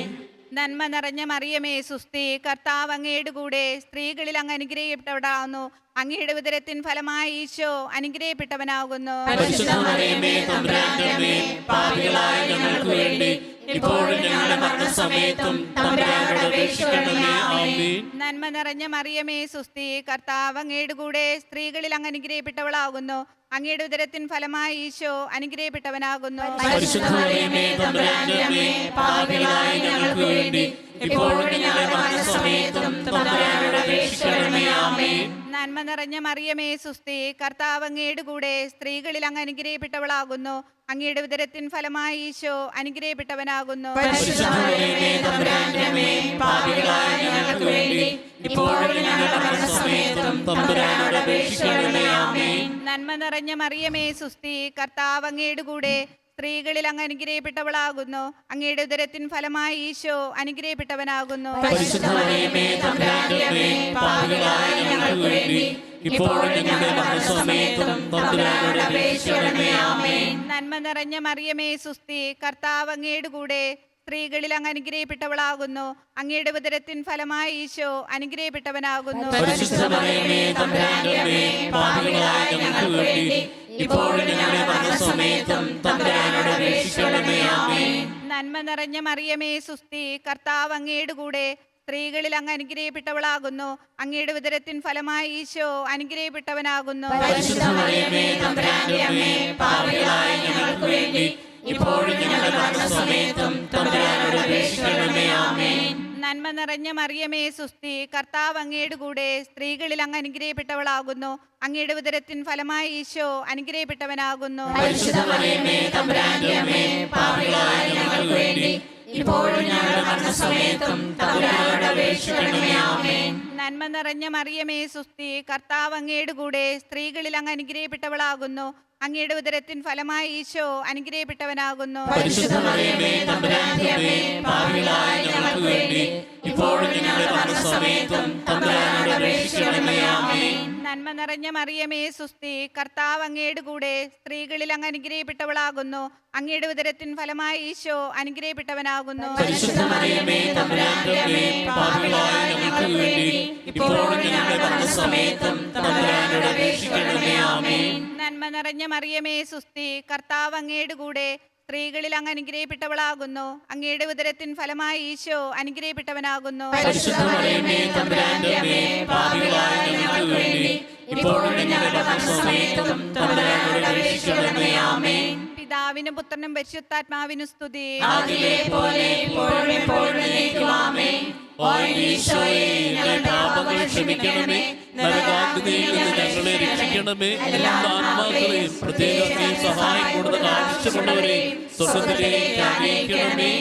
നന്മ നിറഞ്ഞ മറിയമേ സുസ്തി, കർത്താവ് അങ്ങയുടെ കൂടെ, സ്ത്രീകളിൽ അങ്ങ് അനുഗ്രഹിക്കപ്പെട്ടവളാകുന്നു. അങ്ങയുടെ ഉദരത്തിൻ ഫലമായി ഈശോ അനുഗ്രഹിക്കപ്പെട്ടവനാകുന്നു. പരിശുദ്ധ മറിയമേ, തമ്പുരാന്റെ അമ്മേ, പാപികളായ ഞങ്ങൾക്ക് വേണ്ടി ഇപ്പോഴും ഞങ്ങളുടെ മരണസമയത്തും തമ്പുരാനോട് അപേക്ഷിക്കണമേ. ആമേൻ. നന്മ നിറഞ്ഞ മറിയമേ സുസ്തി, കർത്താവ് അങ്ങയുടെ കൂടെ, സ്ത്രീകളിൽ അങ്ങ് അനുഗ്രഹിക്കപ്പെട്ടവളാകുന്നു. അങ്ങയുടെ ഉദരത്തിൻ ഫലമായി ഈശോ അനുഗ്രഹിക്കപ്പെട്ടവനാകുന്നു. പരിശുദ്ധ മറിയമേ, തമ്പുരാന്റെ അമ്മേ, പാപികളായ ഞങ്ങൾക്ക് വേണ്ടി ഇപ്പോഴും ഞങ്ങളുടെ മരണസമയത്തും തമ്പുരാനോട് അപേക്ഷിക്കണമേ. ആമേൻ. നന്മ നിറഞ്ഞ മറിയമേ സുസ്തി, കർത്താവ് അങ്ങയുടെ കൂടെ, സ്ത്രീകളിൽ അങ്ങ് അനുഗ്രഹിക്കപ്പെട്ടവളാകുന്നു. അങ്ങയുടെ ഉദരത്തിൻ ഫലമായി ഈശോ അനുഗ്രഹിക്കപ്പെട്ടവനാകുന്നു. പരിശുദ്ധ മറിയമേ, തമ്പുരാന്റെ അമ്മേ, പാപികളായ ഞങ്ങൾക്ക് വേണ്ടി ഇപ്പോഴും ഞങ്ങളുടെ മരണസമയത്തും തമ്പുരാനോട് അപേക്ഷിക്കണമേ. ആമേൻ. നന്മ നിറഞ്ഞ മറിയമേ സുസ്തി, കർത്താവ് അങ്ങയുടെ കൂടെ, സ്ത്രീകളിൽ അങ്ങ് അനുഗ്രഹിക്കപ്പെട്ടവളാകുന്നു. അങ്ങയുടെ ഉദരത്തിൻ ഫലമായി ഈശോ അനുഗ്രഹിക്കപ്പെട്ടവനാകുന്നു. പരിശുദ്ധ മറിയമേ, തമ്പുരാന്റെ അമ്മേ, പാപികളായ ഞങ്ങൾക്ക് വേണ്ടി ഇപ്പോഴും ഞങ്ങളുടെ മരണസമയത്തും തമ്പുരാനോട് അപേക്ഷിക്കണമേ. ആമേൻ. നന്മ നിറഞ്ഞ മറിയമേ സുസ്തി, കർത്താവ് അങ്ങയുടെ കൂടെ, സ്ത്രീകളിൽ അങ്ങ് അനുഗ്രഹിക്കപ്പെട്ടവളാകുന്നു. അങ്ങയുടെ ഉദരത്തിൻ ഫലമായി ഈശോ അനുഗ്രഹിക്കപ്പെട്ടവനാകുന്നു. പരിശുദ്ധ മറിയമേ, തമ്പുരാന്റെ അമ്മേ, പാപികളായ ഞങ്ങൾക്ക് വേണ്ടി ഇപ്പോഴും ഞങ്ങളുടെ മരണസമയത്തും തമ്പുരാനോട് അപേക്ഷിക്കണമേ. ആമേൻ. നന്മ നിറഞ്ഞ മറിയമേ സുസ്തി, കർത്താവ് അങ്ങയുടെ കൂടെ, സ്ത്രീകളിൽ അങ്ങ് അനുഗ്രഹിക്കപ്പെട്ടവളാകുന്നു. അങ്ങയുടെ ഉദരത്തിൻ ഫലമായി ഈശോ അനുഗ്രഹിക്കപ്പെട്ടവനാകുന്നു. പരിശുദ്ധ മറിയമേ, തമ്പുരാന്റെ അമ്മേ, പാപികളായ ഞങ്ങൾക്ക് വേണ്ടി ഇപ്പോഴും ഞങ്ങളുടെ മരണസമയത്തും തമ്പുരാനോട് അപേക്ഷിക്കണമേ. ആമേൻ. നന്മ നിറഞ്ഞ മറിയമേ സുസ്തി, കർത്താവ് അങ്ങയുടെ കൂടെ, സ്ത്രീകളിൽ അങ്ങ് അനുഗ്രഹിക്കപ്പെട്ടവളാകുന്നു. അങ്ങയുടെ ഉദരത്തിൻ ഫലമായി ഈശോ അനുഗ്രഹിക്കപ്പെട്ടവനാകുന്നു. പരിശുദ്ധ മറിയമേ, തമ്പുരാന്റെ അമ്മേ, പാപികളായ ഞങ്ങൾക്ക് വേണ്ടി ഇപ്പോഴും ഞങ്ങളുടെ മരണസമയത്തും തമ്പുരാനോട് അപേക്ഷിക്കണമേ. ആമേൻ. നന്മ നിറഞ്ഞ മറിയമേ സുസ്തി, കർത്താവ് അങ്ങയുടെ കൂടെ, സ്ത്രീകളിൽ അങ്ങ് അനുഗ്രഹിക്കപ്പെട്ടവളാകുന്നു. അങ്ങയുടെ ഉദരത്തിൻ ഫലമായി ഈശോ അനുഗ്രഹിക്കപ്പെട്ടവനാകുന്നു. പരിശുദ്ധ മറിയമേ, തമ്പുരാന്റെ അമ്മേ, പാപികളായ ഞങ്ങൾക്ക് വേണ്ടി ഇപ്പോഴും ഞങ്ങളുടെ മരണസമയത്തും തമ്പുരാനോട് അപേക്ഷിക്കണമേ. ആമേൻ. നന്മ നിറഞ്ഞ മറിയമേ സുസ്തി, കർത്താവ് അങ്ങയുടെ കൂടെ, സ്ത്രീകളിൽ അങ്ങ് അനുഗ്രഹിക്കപ്പെട്ടവളാകുന്നു. അങ്ങയുടെ ഉദരത്തിൻ ഫലമായി ഈശോ അനുഗ്രഹിക്കപ്പെട്ടവനാകുന്നു. പരിശുദ്ധ മറിയമേ, തമ്പുരാന്റെ അമ്മേ, പാപികളായ ഞങ്ങൾക്ക് വേണ്ടി ഇപ്പോഴും ഞങ്ങളുടെ മരണസമയത്തും തമ്പുരാനോട് അപേക്ഷിക്കണമേ. ആമേൻ. നന്മ നിറഞ്ഞ മറിയമേ സുസ്തി, കർത്താവ് അങ്ങയുടെ കൂടെ, സ്ത്രീകളിൽ അങ്ങ് അനുഗ്രഹിക്കപ്പെട്ടവളാകുന്നു. അങ്ങയുടെ ഉദരത്തിൻ ഫലമായി ഈശോ അനുഗ്രഹിക്കപ്പെട്ടവനാകുന്നു. പരിശുദ്ധ മറിയമേ, തമ്പുരാന്റെ അമ്മേ, പാപികളായ ഞങ്ങൾക്ക് വേണ്ടി ഇപ്പോഴും ഞങ്ങളുടെ മരണസമയത്തും തമ്പുരാനോട് അപേക്ഷിക്കണമേ. ആമേൻ. പിതാവിനും പുത്രനും പരിശുദ്ധാത്മാവിനും സ്തുതി. ആദിയിലെ പോലെ ഇപ്പോഴും എപ്പോഴും എന്നേക്കും. ആമേൻ. ഓ ഈശോയെ, ഞങ്ങളുടെ പാപങ്ങൾ ക്ഷമിക്കണമേ. നരകാഗ്നിയിൽ നിന്ന് ഞങ്ങളെ രക്ഷിക്കണമേ. എല്ലാ ആത്മാക്കളെയും പ്രത്യേകം സഹായം കൂടുതൽ ആവശ്യമുള്ളവരെയും സ്വർഗ്ഗത്തിലേക്ക് ആനയിക്കണമേ.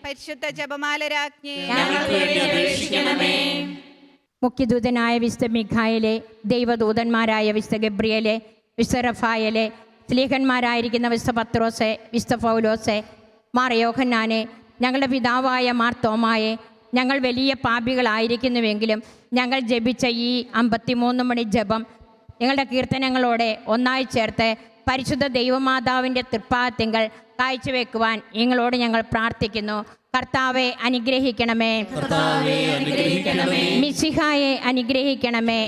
പരിശുദ്ധ ജപമാല രാജ്ഞി, ഞങ്ങൾക്ക് വേണ്ടി അപേക്ഷിക്കണമേ. മുഖ്യദൂതനായ വിശുദ്ധ മിഖായേലെ, ദൈവദൂതന്മാരായ വിശുദ്ധ ഗബ്രിയേലെ, വിശുദ്ധ റഫായേലെ, സ്ലീഹന്മാരായിരിക്കുന്ന വിശുദ്ധ പത്രോസെ, വിശുദ്ധ പൗലോസെ, മാർ യോഹന്നാനെ, ഞങ്ങളുടെ പിതാവായ മാർ തോമായെ, ഞങ്ങൾ വലിയ പാപികളായിരിക്കുന്നുവെങ്കിലും ഞങ്ങൾ ജപിച്ച ഈ 53 മണി ജപം ഞങ്ങളുടെ കീർത്തനങ്ങളോടെ ഒന്നായി ചേർത്ത് പരിശുദ്ധ ദൈവമാതാവിൻ്റെ തൃപ്പാദത്തിങ്കൽ കാഴ്ചവെക്കുവാൻ നിങ്ങളോട് ഞങ്ങൾ പ്രാർത്ഥിക്കുന്നു. കർത്താവെ അനുഗ്രഹിക്കണമേ. മിശിഹായെ അനുഗ്രഹിക്കണമേ.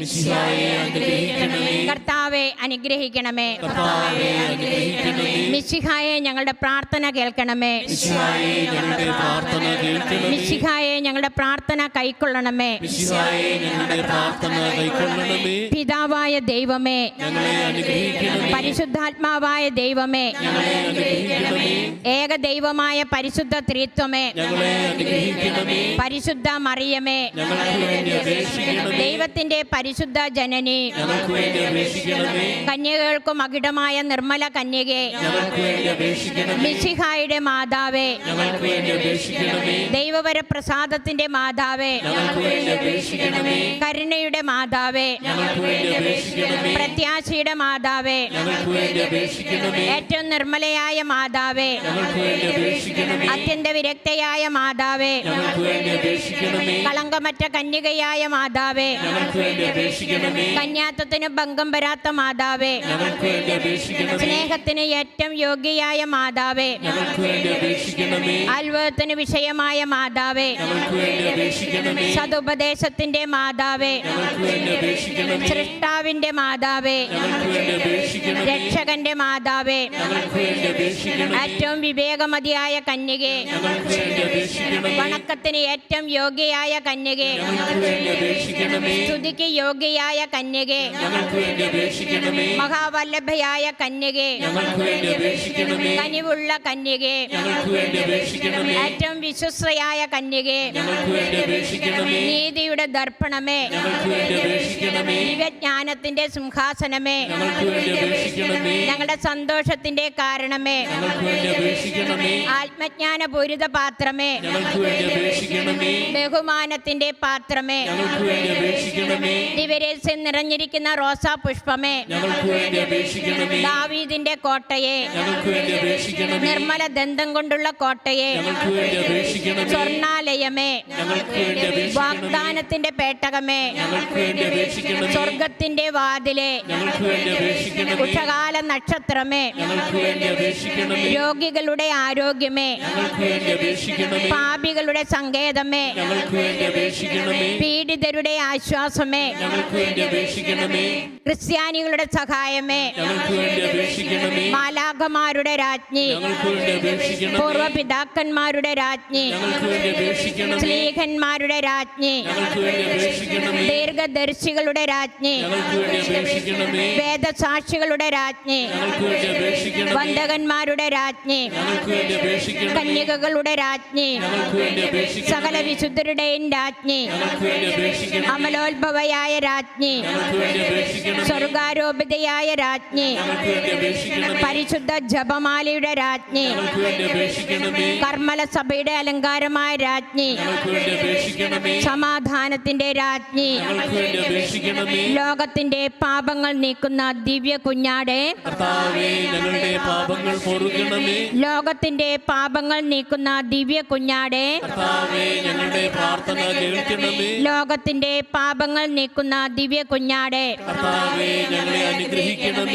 കർത്താവെ കർത്താവെ അനുഗ്രഹിക്കണമേ. കർത്താവേ അനുഗ്രഹിക്കണമേ. മിശിഹായെ ഞങ്ങളുടെ പ്രാർത്ഥന കേൾക്കണമേ. മിശിഹായേ ഞങ്ങളുടെ പ്രാർത്ഥന കേൾക്കണമേ. മിശിഹായെ ഞങ്ങളുടെ പ്രാർത്ഥന കൈക്കൊള്ളണമേ. മിശിഹായേ ഞങ്ങളുടെ പ്രാർത്ഥന കൈക്കൊള്ളണമേ. പിതാവായ ദൈവമേ, ഞങ്ങളെ അനുഗ്രഹിക്കണമേ. പരിശുദ്ധാത്മാവായ ദൈവമേ, ഞങ്ങളെ അനുഗ്രഹിക്കണമേ. ഏക ദൈവമായ പരിശുദ്ധ ത്രിത്വമേ, ഞങ്ങളെ അനുഗ്രഹിക്കണമേ. പരിശുദ്ധ മറിയമേ, ഞങ്ങൾക്ക് വേണ്ടി അപേക്ഷിക്കണമേ. ദൈവത്തിന്റെ പരിശുദ്ധ ജനനി, ഞങ്ങൾക്ക് വേണ്ടി അപേക്ഷിക്കണമേ. കന്യകകൾക്കും അകിടമായ നിർമ്മല കന്യകെ, ഞങ്ങൾക്ക് വേണ്ടി അപേക്ഷിക്കണമേ. മിശിഹായുടെ മാതാവേ, ഞങ്ങൾക്ക് വേണ്ടി അപേക്ഷിക്കണമേ. ദൈവവര പ്രസാദത്തിന്റെ മാതാവേ, ഞങ്ങൾക്ക് വേണ്ടി അപേക്ഷിക്കണമേ. കരുണയുടെ മാതാവേ, ഞങ്ങൾക്ക് വേണ്ടി അപേക്ഷിക്കണമേ. പ്രത്യാശയുടെ മാതാവേ, ഞങ്ങൾക്ക് വേണ്ടി അപേക്ഷിക്കണമേ. ഏറ്റവും നിർമ്മലയായ മാതാവേ, ഞങ്ങൾക്ക് വേണ്ടി അപേക്ഷിക്കണമേ. അത്യന്ത വിരക്തയായ മാതാവേ, ഞങ്ങൾക്ക് വേണ്ടി അപേക്ഷിക്കണമേ. കളങ്കമറ്റ കന്യകയായ മാതാവേ, ഞങ്ങൾക്ക് വേണ്ടി അപേക്ഷിക്കണമേ. കന്യാത്വത്തിന് ഭംഗം വരാത്ത മാതാവേ, ഞങ്ങൾക്ക് വേണ്ടി അപേക്ഷിക്കണമേ. സ്നേഹത്തിന് ഏറ്റവും യോഗ്യയായ മാതാവേ, ഞങ്ങൾക്ക് വേണ്ടി അപേക്ഷിക്കണമേ. അത്ഭുതത്തിന് വിഷയമായ മാതാവേ, ഞങ്ങൾക്ക് വേണ്ടി അപേക്ഷിക്കണമേ. സതുപദേശത്തിന്റെ മാതാവേ, ഞങ്ങൾക്ക് വേണ്ടി അപേക്ഷിക്കണമേ. സൃഷ്ടാവിന്റെ മാതാവേ, ഞങ്ങൾക്ക് വേണ്ടി അപേക്ഷിക്കണമേ. രക്ഷകന്റെ മാതാവേ, ഞങ്ങൾക്ക് വേണ്ടി അപേക്ഷിക്കണമേ. ഏറ്റവും വിവേകമതിയായ കന്യകെ, ഞങ്ങൾക്ക് വേണ്ടി അപേക്ഷിക്കണമേ. വണക്കത്തിന് ഏറ്റവും യോഗ്യയായ കന്യകെ, ഞങ്ങൾക്ക് വേണ്ടി അപേക്ഷിക്കണമേ. സ്തുതിക്ക് യോഗ്യയായ കന്യകെ, ഞങ്ങൾക്ക് വേണ്ടി അപേക്ഷിക്കണമേ. മഹാവല്ലഭയായ കന്യകെ, ഞങ്ങൾക്ക് വേണ്ടി അപേക്ഷിക്കണമേ. കനിവുള്ള കന്യകെ, ഞങ്ങൾക്ക് വേണ്ടി അപേക്ഷിക്കണമേ. ഏറ്റവും വിശ്വസ്തയായ കന്യകെ, ഞങ്ങൾക്ക് വേണ്ടി അപേക്ഷിക്കണമേ. നീതിയുടെ ദർപ്പണമേ, ഞങ്ങൾക്ക് വേണ്ടി അപേക്ഷിക്കണമേ. ദിവ്യജ്ഞാനത്തിന്റെ സിംഹാസനമേ, ഞങ്ങൾക്ക് വേണ്ടി അപേക്ഷിക്കണമേ. ഞങ്ങളുടെ സന്തോഷത്തിന്റെ കാരണമേ, ഞങ്ങൾക്ക് വേണ്ടി അപേക്ഷിക്കണമേ. ആത്മജ്ഞാനപൂരിത പാത്രമേ, ഞങ്ങൾക്ക് വേണ്ടി അപേക്ഷിക്കണമേ. ബഹുമാനത്തിന്റെ പാത്രമേ, ഞങ്ങൾക്ക് വേണ്ടി അപേക്ഷിക്കണമേ. ദിവരസ്യം നിറഞ്ഞിരിക്കുന്ന റോസാ പുഷ്പമേ, ഞങ്ങൾക്ക് വേണ്ടി അപേക്ഷിക്കണമേ. ദാവീദിന്റെ കോട്ടയെ, ഞങ്ങൾക്ക് വേണ്ടി അപേക്ഷിക്കണമേ. നിർമ്മല ദന്തം കൊണ്ടുള്ള കോട്ടയെ, ഞങ്ങൾക്ക് വേണ്ടി അപേക്ഷിക്കണമേ. സ്വർണാലയമേ, ഞങ്ങൾക്ക് വേണ്ടി അപേക്ഷിക്കണമേ. വാഗ്ദാനത്തിന്റെ പേട്ടകമേ, ഞങ്ങൾക്ക് വേണ്ടി അപേക്ഷിക്കണമേ. സ്വർഗത്തിന്റെ വാതിലെ, ഞങ്ങൾക്ക് വേണ്ടി അപേക്ഷിക്കണമേ. ഉഷകാല നക്ഷത്രമേ, ഞങ്ങൾക്ക് വേണ്ടി അപേക്ഷിക്കണമേ. രോഗികളുടെ ആരോഗ്യമേ, ഞങ്ങൾക്ക് വേണ്ടി അപേക്ഷിക്കണമേ. പാപികളുടെ സങ്കേതമേ, ഞങ്ങൾക്ക് വേണ്ടി അപേക്ഷിക്കണമേ. പീഡിതരുടെ ആശ്വാസമേ, ഞങ്ങൾക്ക് വേണ്ടി അപേക്ഷിക്കണമേ. ക്രിസ്ത്യാനികളുടെ സഹായമേ, ഞങ്ങൾക്ക് വേണ്ടി അപേക്ഷിക്കണമേ. മാലാഖമാരുടെ രാജ്ഞി, ഞങ്ങൾക്ക് വേണ്ടി അപേക്ഷിക്കണമേ. പൂർവപിതാക്കന്മാരുടെ രാജ്ഞി, ഞങ്ങൾക്ക് വേണ്ടി അപേക്ഷിക്കണമേ. സ്ലീഹന്മാരുടെ രാജ്ഞി, ഞങ്ങൾക്ക് വേണ്ടി അപേക്ഷിക്കണമേ. ദീർഘദർശികളുടെ രാജ്ഞി, ഞങ്ങൾക്ക് വേണ്ടി അപേക്ഷിക്കണമേ. വേദസാക്ഷികളുടെ രാജ്ഞി, ഞങ്ങൾക്ക് വേണ്ടി അപേക്ഷിക്കണമേ. വന്ദകന്മാരുടെ രാജ്ഞി, ഞങ്ങൾക്ക് വേണ്ടി അപേക്ഷിക്കണമേ. കന്യകകളുടെ രാജ്ഞി, ഞങ്ങൾക്ക് വേണ്ടി അപേക്ഷിക്കണമേ. സകല വിശുദ്ധരുടെയും രാജ്ഞി, ഞങ്ങൾക്ക് വേണ്ടി അപേക്ഷിക്കണമേ. അമലോത്ഭവയായ രാജ്ഞി, ഞങ്ങൾക്ക് വേണ്ടി അപേക്ഷിക്കണമേ. സ്വർഗാരോപിതയായ രാജ്ഞി, ഞങ്ങൾക്ക് വേണ്ടി അപേക്ഷിക്കണമേ. പരിശുദ്ധ ജപമാലയുടെ രാജ്ഞി, ഞങ്ങൾക്ക് വേണ്ടി അപേക്ഷിക്കണമേ. കർമ്മല സഭയുടെ അലങ്കാരമായ രാജ്ഞി, ഞങ്ങൾക്ക് വേണ്ടി അപേക്ഷിക്കണമേ. സമാധാനത്തിന്റെ രാജ്ഞി, ഞങ്ങൾക്ക് വേണ്ടി അപേക്ഷിക്കണമേ. ലോകത്തിന്റെ പാപങ്ങൾ നീക്കുന്ന ദിവ്യ കുഞ്ഞാടെ, കർത്താവേ ഞങ്ങളുടെ പാപങ്ങൾ പൊറുക്കണമേ. ലോകത്തിന്റെ പാപങ്ങൾ നീക്കുന്ന ദിവ്യ കുഞ്ഞാടെ, കർത്താവേ ഞങ്ങളുടെ പ്രാർത്ഥന കേൾക്കണമേ. ലോകത്തിന്റെ പാപങ്ങൾ നീക്കുന്ന ദിവ്യ കുഞ്ഞാടെ, കർത്താവേ ഞങ്ങളെ അനുഗ്രഹിക്കണമേ.